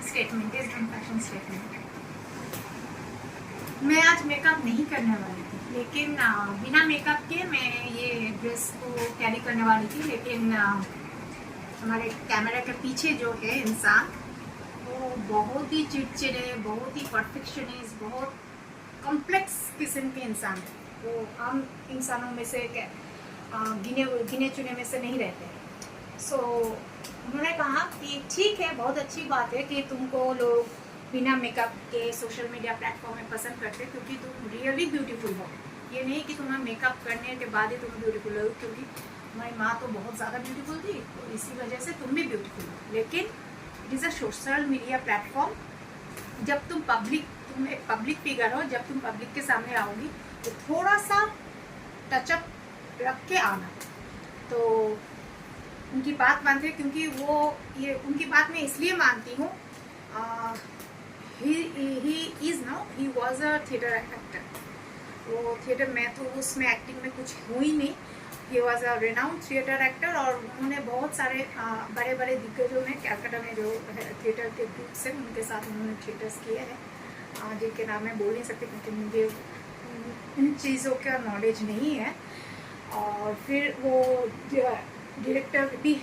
Statement is one fashion statement. मैं आज makeup नहीं करने वाली थी, लेकिन बिना मेकअप के मैं ये ड्रेस को कैरी करने वाली थी, लेकिन हमारे कैमरा के पीछे जो है इंसान वो बहुत ही चिड़चिड़े, बहुत ही परफेक्शनिस्ट, बहुत कॉम्प्लेक्स किस्म के इंसान है। वो आम इंसानों में से गिने चुने में से नहीं रहते हैं। सो उन्होंने कहा कि ठीक है, बहुत अच्छी बात है कि तुमको लोग बिना मेकअप के सोशल मीडिया प्लेटफॉर्म में पसंद करते हैं, क्योंकि तुम रियली ब्यूटीफुल हो। ये नहीं कि तुम्हें मेकअप करने के बाद ही तुम ब्यूटीफुल हो, क्योंकि हमारी माँ तो बहुत ज़्यादा ब्यूटीफुल थी, तो इसी वजह से तुम भी ब्यूटीफुल हो। लेकिन it is a social media platform. जब तुम एक पब्लिक फिगर हो, जब तुम पब्लिक के सामने आओगी तो थोड़ा सा टचअप रख के आना। तो उनकी बात मानते हैं, क्योंकि उनकी बात मैं इसलिए मानती हूँ, he was a theatre actor. वो थिएटर में तो उसमें एक्टिंग में कुछ हुई नहीं। He was a renowned theatre actor, और उन्होंने बहुत सारे बड़े बड़े दिग्गजों में कलकत्ता में जो थिएटर के ग्रुप्स हैं उनके साथ उन्होंने थिएटर्स किए हैं, जिनके नाम मैं बोल नहीं सकती क्योंकि मुझे उन चीज़ों का नॉलेज नहीं है। और फिर वो डायरेक्टर भी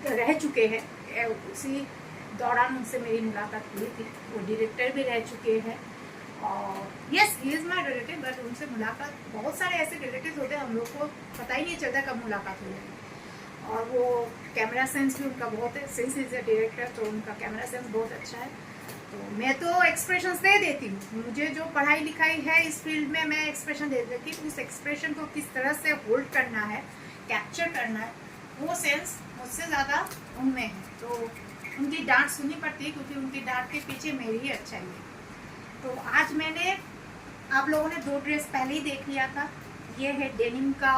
रह चुके हैं। उसी दौरान उनसे मेरी मुलाकात हुई थी। वो डायरेक्टर भी रह चुके हैं, और yes he is my relative, but उनसे मुलाकात, बहुत सारे ऐसे रिलेटिव होते हैं हम लोग को पता ही नहीं चलता कब मुलाकात हुई है। और वो कैमरा सेंस भी उनका बहुत है, सिंस इज अ डायरेक्टर तो उनका कैमरा सेंस बहुत अच्छा है। तो मैं तो एक्सप्रेशंस दे देती हूँ, मुझे जो पढ़ाई लिखाई है इस फील्ड में, मैं एक्सप्रेशन दे देती हूँ। उस एक्सप्रेशन को किस तरह से होल्ड करना है, कैप्चर करना है, वो सेंस मुझसे ज़्यादा उनमें है। तो उनकी डांट सुननी पड़ती है, क्योंकि उनकी डांट के पीछे मेरी ही अच्छाई है। तो आज मैंने, आप लोगों ने 2 ड्रेस पहले ही देख लिया था। ये है डेनिम का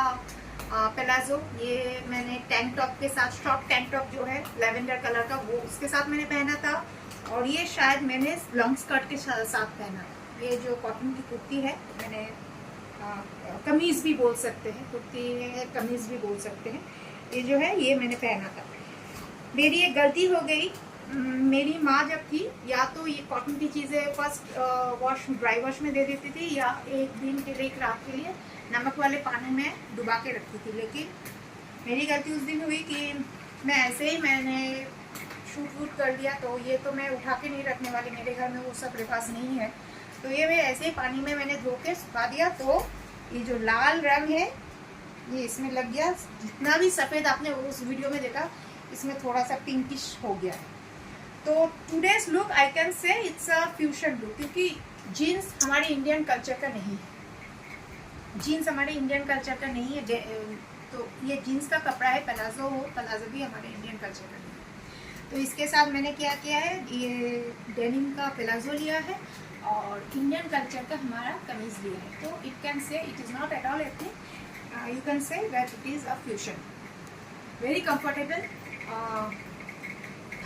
प्लाजो, ये मैंने टैंक टॉप के साथ, शॉर्ट टैंक टॉप जो है लेवेंडर कलर का, वो उसके साथ मैंने पहना था। और ये शायद मैंने लॉन्ग स्कर्ट के साथ पहना। ये जो कॉटन की कुर्ती है, मैंने कमीज़ भी बोल सकते हैं, कुर्ती है कमीज़ भी बोल सकते हैं, ये जो है ये मैंने पहना था। मेरी एक गलती हो गई। मेरी माँ जब थी, या तो ये कॉटन की चीज़ें फर्स्ट वॉश, ड्राई वॉश में दे देती थी, या एक दिन के लिए, एक रात के लिए नमक वाले पानी में डुबा के रखती थी। लेकिन मेरी गलती उस दिन हुई कि मैं ऐसे ही मैंने शूट वूट कर दिया, तो ये तो मैं उठा के नहीं रखने वाली, मेरे घर में वो सब रिवाज नहीं है। तो ये मैं ऐसे ही पानी में मैंने धो के सुखा दिया, तो ये जो लाल रंग है ये इसमें लग गया। जितना भी सफ़ेद आपने उस वीडियो में देखा, इसमें थोड़ा सा पिंकिश हो गया है। तो today's look I can say it's a fusion look, क्योंकि जीन्स हमारे इंडियन कल्चर का नहीं है। जीन्स हमारे इंडियन कल्चर का नहीं है। तो ये जीन्स का कपड़ा है, प्लाजो भी हमारे इंडियन कल्चर का नहीं है। तो इसके साथ मैंने क्या किया है, ये डेनिम का प्लाजो लिया है और इंडियन कल्चर का हमारा कमीज लिया है। तो it can say it is not at all ethnic, you can say that it is a fusion, very comfortable.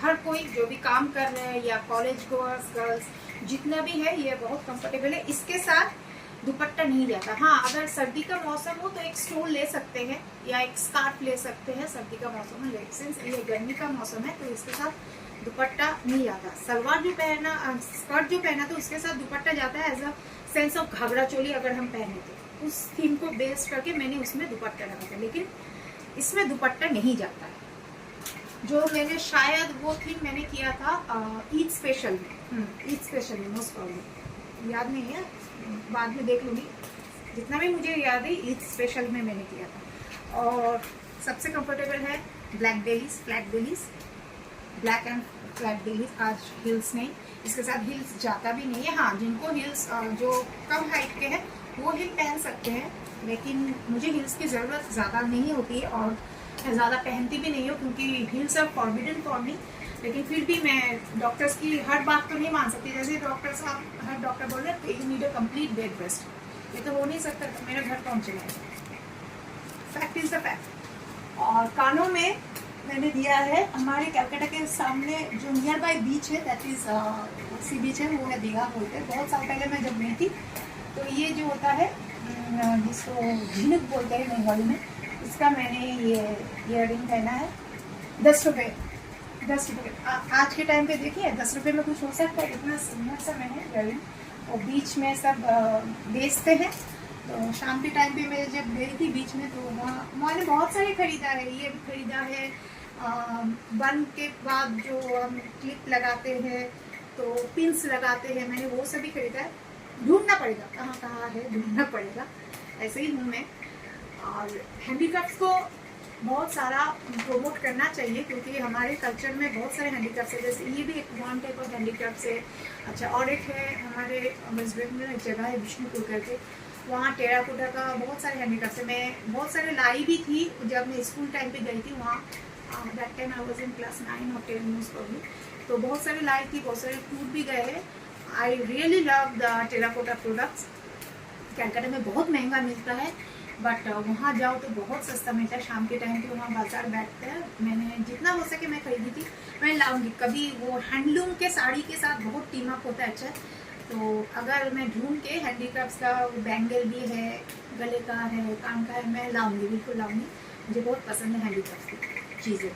हर कोई जो भी काम कर रहे हैं, या कॉलेज गोअर्स, गर्ल्स, जितना भी है, ये बहुत कंफर्टेबल है। इसके साथ दुपट्टा नहीं जाता। हाँ, अगर सर्दी का मौसम हो तो एक स्टोल ले सकते हैं या एक स्कार्फ ले सकते हैं सर्दी का मौसम में, लेकिन ये गर्मी का मौसम है तो इसके साथ दुपट्टा नहीं जाता। सलवार जो पहना, स्कर्ट जो पहना, तो उसके साथ दुपट्टा जाता है as a sense of ghagra choli अगर हम पहने तो। उस थीम को बेस करके मैंने उसमें दुपट्टा लगा था, लेकिन इसमें दुपट्टा नहीं जाता है। जो मैंने शायद वो थीम मैंने किया था ईद स्पेशल में, ईद स्पेशल में, मोस्ट प्रॉब्लम याद नहीं है, बाद में देख लूँगी। जितना भी मुझे याद है ईद स्पेशल में मैंने किया था। और सबसे कंफर्टेबल है black bellies, flat bellies, black and flat bellies. आज हिल्स नहीं, इसके साथ हिल्स जाता भी नहीं है। हाँ, जिनको हिल्स जो कम हाइट के हैं वो हिल पहन सकते हैं, लेकिन मुझे हिल्स की ज़रूरत ज़्यादा नहीं होती है और मैं ज़्यादा पहनती भी नहीं हूँ, क्योंकि hills are forbidden for me. लेकिन फिर भी मैं डॉक्टर्स की हर बात तो नहीं मान सकती। जैसे डॉक्टर साहब, हर डॉक्टर बोल रहे हैं you need a complete bed rest, ये तो हो नहीं सकता। तो मेरा घर कौन चलाएगा? Fact is the fact. और कानों में मैंने दिया है, हमारे कलकत्ता के सामने जो नियर बाई बीच है, दैट इज़ सी बीच है, वो है दीघा बोलते हैं। बहुत साल पहले मैं जब गई थी, तो ये जो होता है जिसको झिनुक बोलते हैं बंगाली में, इसका मैंने ये ईयरिंग पहना है। 10 रुपये 10 रुपये आज के टाइम पे देखिए 10 रुपये में कुछ हो सकता है। इतना सुंदर सा मैंने इयररिंग और बीच में सब बेचते हैं। तो शाम के टाइम पे मैं जब गई थी बीच में तो वहाँ मैंने बहुत सारे खरीदा है। ये भी खरीदा है, बन के बाद जो हम क्लिप लगाते हैं तो पिंस लगाते हैं, मैंने वो सभी खरीदा है। ढूंढना पड़ेगा कहाँ कहाँ है, ढूंढना पड़ेगा। ऐसे ही हूँ मैं। और हैंडीक्राफ्ट्स को बहुत सारा प्रमोट करना चाहिए क्योंकि हमारे कल्चर में बहुत सारे हैंडीक्राफ्ट्स है। जैसे ये भी एक वन टाइप ऑफ हैंडीक्राफ्ट्स है। अच्छा, और एक है हमारे वेस्ट बंगाल में एक जगह है विष्णुपुर करके, वहाँ टेराकोटा का बहुत सारे हैंडीक्राफ्ट्स है। मैं बहुत सारे लाई भी थी जब मैं स्कूल टाइम पे गई थी वहाँ। That time I was in class 9 और 10 मोस्ट प्रॉब्ली। तो बहुत सारे लाई थी, बहुत सारे टूर भी गए हैं। I really love the terracotta products. Calcutta में बहुत महंगा मिलता है बट वहाँ जाओ तो बहुत सस्ता मिलता है। शाम के टाइम पे वहाँ बाजार बैठता है। मैंने जितना हो सके मैं खरीदी थी, मैं लाऊंगी कभी। वो हैंडलूम के साड़ी के साथ बहुत टीम अप होता है। अच्छा, तो अगर मैं ढूंढ के हैंडीक्राफ्ट्स का बैंगल भी है, गले का है, कान का है, मैं लाऊंगी, बिल्कुल लाऊंगी। मुझे बहुत पसंद है हैंडीक्राफ्ट्स की चीज़ें।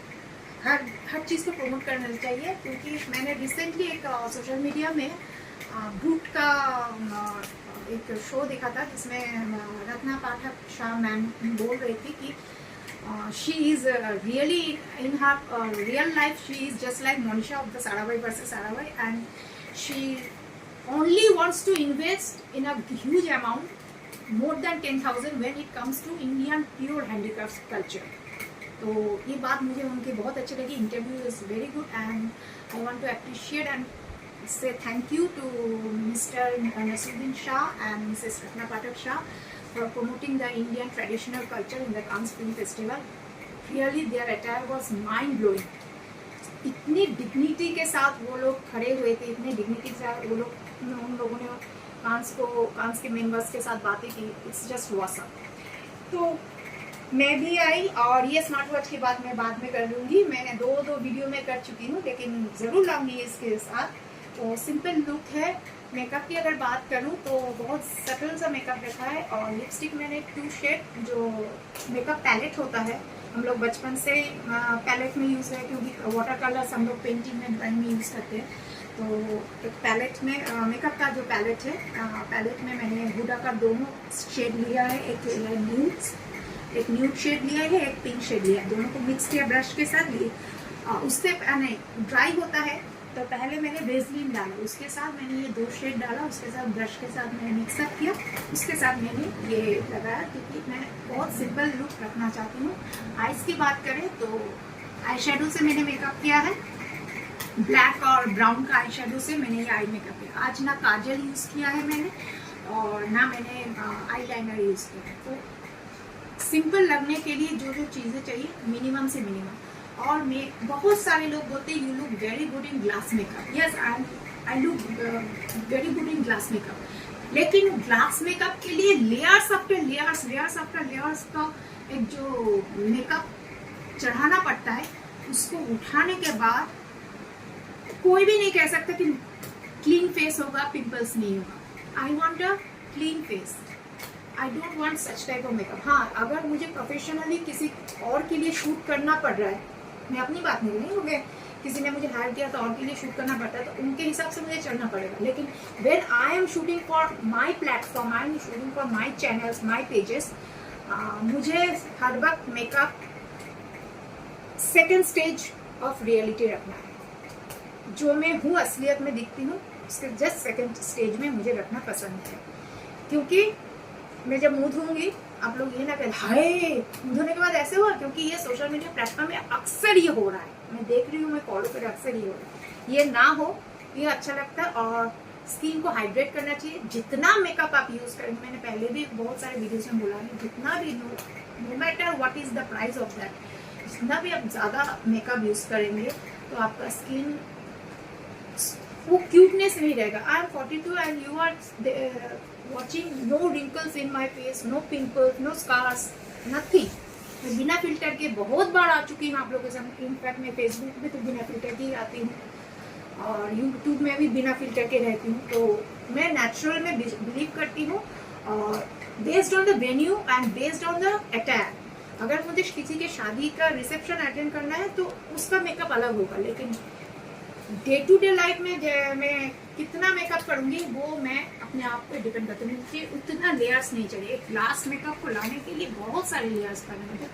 हर चीज़ को प्रमोट करना चाहिए क्योंकि मैंने रिसेंटली एक सोशल मीडिया में ब्रूट का एक शो देखा था जिसमें रत्ना पाठक शाह मैम बोल रही थी कि she is really in her real life she is just like Monisha of the Sarabhai versus Sarabhai and she only wants to invest in a huge amount more than 10,000 when it comes to Indian pure handicrafts culture. तो ये बात मुझे उनकी बहुत अच्छी लगी। Interview is very good and I want to appreciate and say thank you to Mr. Nasuddin Shah and Mrs. Ratna Pathak Shah for promoting the Indian traditional culture in the Cannes Film Festival. Really their attire was mind blowing. इतनी dignity के साथ वो लोग खड़े हुए थे, इतने dignity के साथ वो लोग, उन लोगों ने कांस के मेंबर्स के साथ बातें की। It's just awesome. तो मैं भी आई और ये स्मार्ट वॉच की बात मैं बाद में कर लूँगी। मैं दो वीडियो में कर चुकी हूँ लेकिन ज़रूर लाऊंगी इसके साथ। तो सिंपल लुक है। मेकअप की अगर बात करूँ तो बहुत सटल सा मेकअप रखा है और लिपस्टिक मैंने 2 शेड जो मेकअप पैलेट होता है, हम लोग बचपन से पैलेट में यूज़ है क्योंकि वाटर कलर्स हम लोग पेंटिंग में ड्राइंग में यूज़ करते हैं। तो एक पैलेट में मेकअप का जो पैलेट है, पैलेट में मैंने हुडा का दोनों शेड लिया है। एक न्यूड शेड लिया है, एक पिंक शेड लिया है। दोनों को मिक्स किया ब्रश के साथ लिए। उससे नहीं ड्राई होता है तो पहले मैंने वेजलिन डाला, उसके साथ मैंने ये 2 शेड डाला, उसके साथ ब्रश के साथ मैंने मिक्सअप किया, उसके साथ मैंने ये लगाया क्योंकि मैं बहुत सिंपल लुक रखना चाहती हूँ। आइज़ की बात करें तो आई शेडो से मैंने मेकअप किया है। ब्लैक और ब्राउन का आई शेडो से मैंने ये आई मेकअप किया। आज ना काजल यूज़ किया है मैंने और ना मैंने आई लाइनर यूज़ किया है। तो सिंपल लगने के लिए जो जो चीज़ें चाहिए मिनिमम से मिनिमम। और मैं बहुत सारे लोग बोलते हैं you look very good in glass makeup. Yes, I look very good in glass makeup. लेकिन ग्लास मेकअप के लिए लेयर्स आफ्टर लेयर्स का एक जो मेकअप चढ़ाना पड़ता है, उसको उठाने के बाद कोई भी नहीं कह सकता कि क्लीन फेस होगा, पिंपल्स नहीं होगा। I want a clean face, I don't want such type of makeup. हाँ, अगर मुझे प्रोफेशनली किसी और के लिए शूट करना पड़ रहा है, मैं अपनी बात नहीं हो गया, किसी ने मुझे हायर किया तो और के लिए शूट करना पड़ता है तो उनके हिसाब से मुझे चलना पड़ेगा। लेकिन when I am shooting for my platform, I am shooting for my channels, my pages, मुझे हर वक्त makeup second stage of reality रखना है। जो मैं हूँ असलियत में दिखती हूँ उसके जस्ट सेकेंड स्टेज में मुझे रखना पसंद है। क्योंकि मैं जब मुँह धोऊंगी आप लोग ये ना कहें हाय धोने के बाद ऐसे हुआ, क्योंकि ये सोशल मीडिया प्लेटफॉर्म में अक्सर ये हो रहा है। मैं देख रही हूँ, मैं फॉलो कर अक्सर ये हो रहा है। ये ना हो, ये अच्छा लगता है। और स्किन को हाइड्रेट करना चाहिए। जितना मेकअप आप यूज़ करेंगे, मैंने पहले भी बहुत सारे वीडियोज में बोला है, जितना भी no matter what is the price of that, जितना भी आप ज़्यादा मेकअप यूज़ करेंगे तो आपका स्किन वो क्यूटनेस नहीं रहेगा। I am 42 and you are watching no wrinkles in my face, no pimples, no scars, nothing. मैं बिना फिल्टर के बहुत बार आ चुकी हूँ आप लोगों के सामने। इनफैक्ट मैं फेसबुक में तो बिना फिल्टर के ही आती हूँ और यूट्यूब में भी बिना फिल्टर के रहती हूँ। तो मैं नेचुरल में बिलीव करती हूँ और based on the venue and based on the attack अगर मुझे किसी के शादी का रिसेप्शन अटेंड करना है तो उसका मेकअप अलग होगा, लेकिन डे टू डे लाइफ में मैं कितना मेकअप करूंगी वो मैं अपने आप पे डिपेंड करती हूँ। मुझे उतना लेयर्स नहीं चाहिए। एक ग्लास मेकअप को लाने के लिए बहुत सारे लेयर्स करने होते,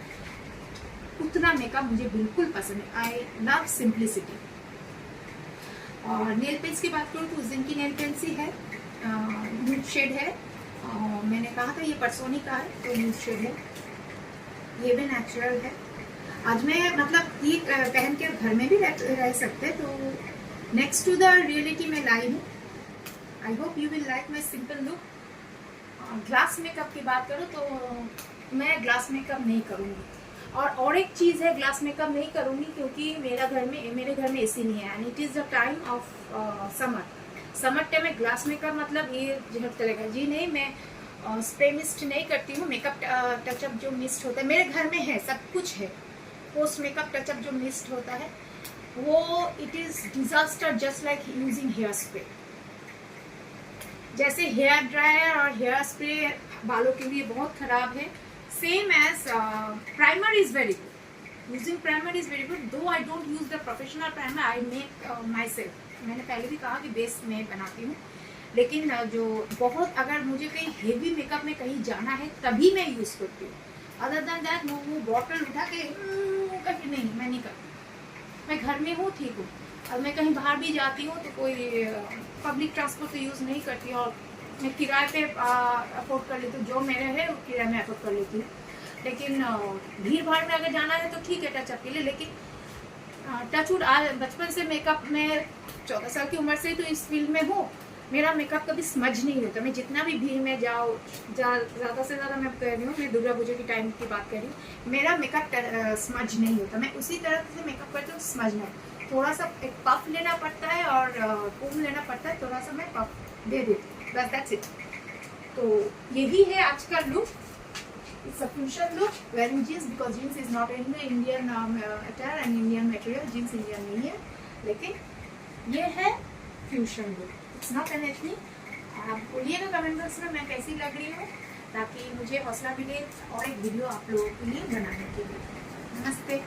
उतना मेकअप मुझे बिल्कुल पसंद है। I love simplicity. और नेल पेंट्स की बात करूँ तो उस दिन की नेल पेंट्स ही है, न्यूड शेड है। मैंने कहा था ये परसोनी का है, तो न्यूड शेड है, ये भी नेचुरल है। आज मैं मतलब ये पहन के घर में भी रह सकते, तो नेक्स्ट टू द रियलिटी में लाई हूँ। I hope you will like my simple look. Glass makeup की बात करूँ तो मैं ग्लास मेकअप नहीं करूँगी। और एक चीज़ है, ग्लास मेकअप नहीं करूँगी क्योंकि मेरे घर में एसी नहीं है, and it is the time of summer time में ग्लास मेकअप मतलब ये झट चलेगा जी नहीं। मैं स्प्रे मिस्ट नहीं करती हूँ। मेकअप टचअप जो मिस्ट होता है मेरे घर में है, सब कुछ है। पोस्ट मेकअप टचअप जो मिस्ट होता है वो it is disaster, just like using hair spray. जैसे हेयर ड्रायर और हेयर स्प्रे बालों के लिए बहुत खराब है, same as primer is very good. Using primer is very good, though I don't use the professional primer, I make myself. मैंने पहले भी कहा कि बेस में बनाती हूँ, लेकिन जो बहुत अगर मुझे कहीं हेवी मेकअप में कहीं जाना है तभी मैं यूज करती हूँ। अदर देन दैट वो बॉटल उठा के कहीं नहीं, मैं नहीं करती। मैं घर में हूँ, ठीक हूँ। और मैं कहीं बाहर भी जाती हूँ तो कोई पब्लिक ट्रांसपोर्ट तो यूज़ नहीं करती, और मैं किराए पे अफोर्ड कर लेती हूँ। जो मेरे है वो किराए में अफोर्ड कर लेती हूँ। लेकिन भीड़ भाड़ में अगर जाना है तो ठीक है टचअप के लिए, लेकिन टचवुड बचपन से मेकअप में 14 साल की उम्र से तो इस फील्ड में हूँ। मेरा मेकअप कभी स्मज नहीं होता। मैं जितना भी भीड़ में ज़्यादा से ज़्यादा मैं कह रही हूँ, मैं दुर्गा पूजा की टाइम की बात कर रही हूँ, मेरा मेकअप स्मज नहीं होता। मैं उसी तरह से मेकअप करती हूँ, स्मज नहीं। थोड़ा सा एक पफ लेना पड़ता है और कोम लेना पड़ता है, थोड़ा सा मैं पफ दे देती हूँ, बस दैट्स इट। तो यही है आज का look. It's a fusion look wearing jeans, because jeans is not in Indian attire and Indian material. Jeans Indian नहीं है, लेकिन ये है fusion look. It's not an ethnic. आप बोलिएगा कमेंट बॉक्स में मैं कैसी लग रही हूँ, ताकि मुझे हौसला मिले और एक वीडियो आप लोगों के लिए बनाने के लिए। नमस्ते।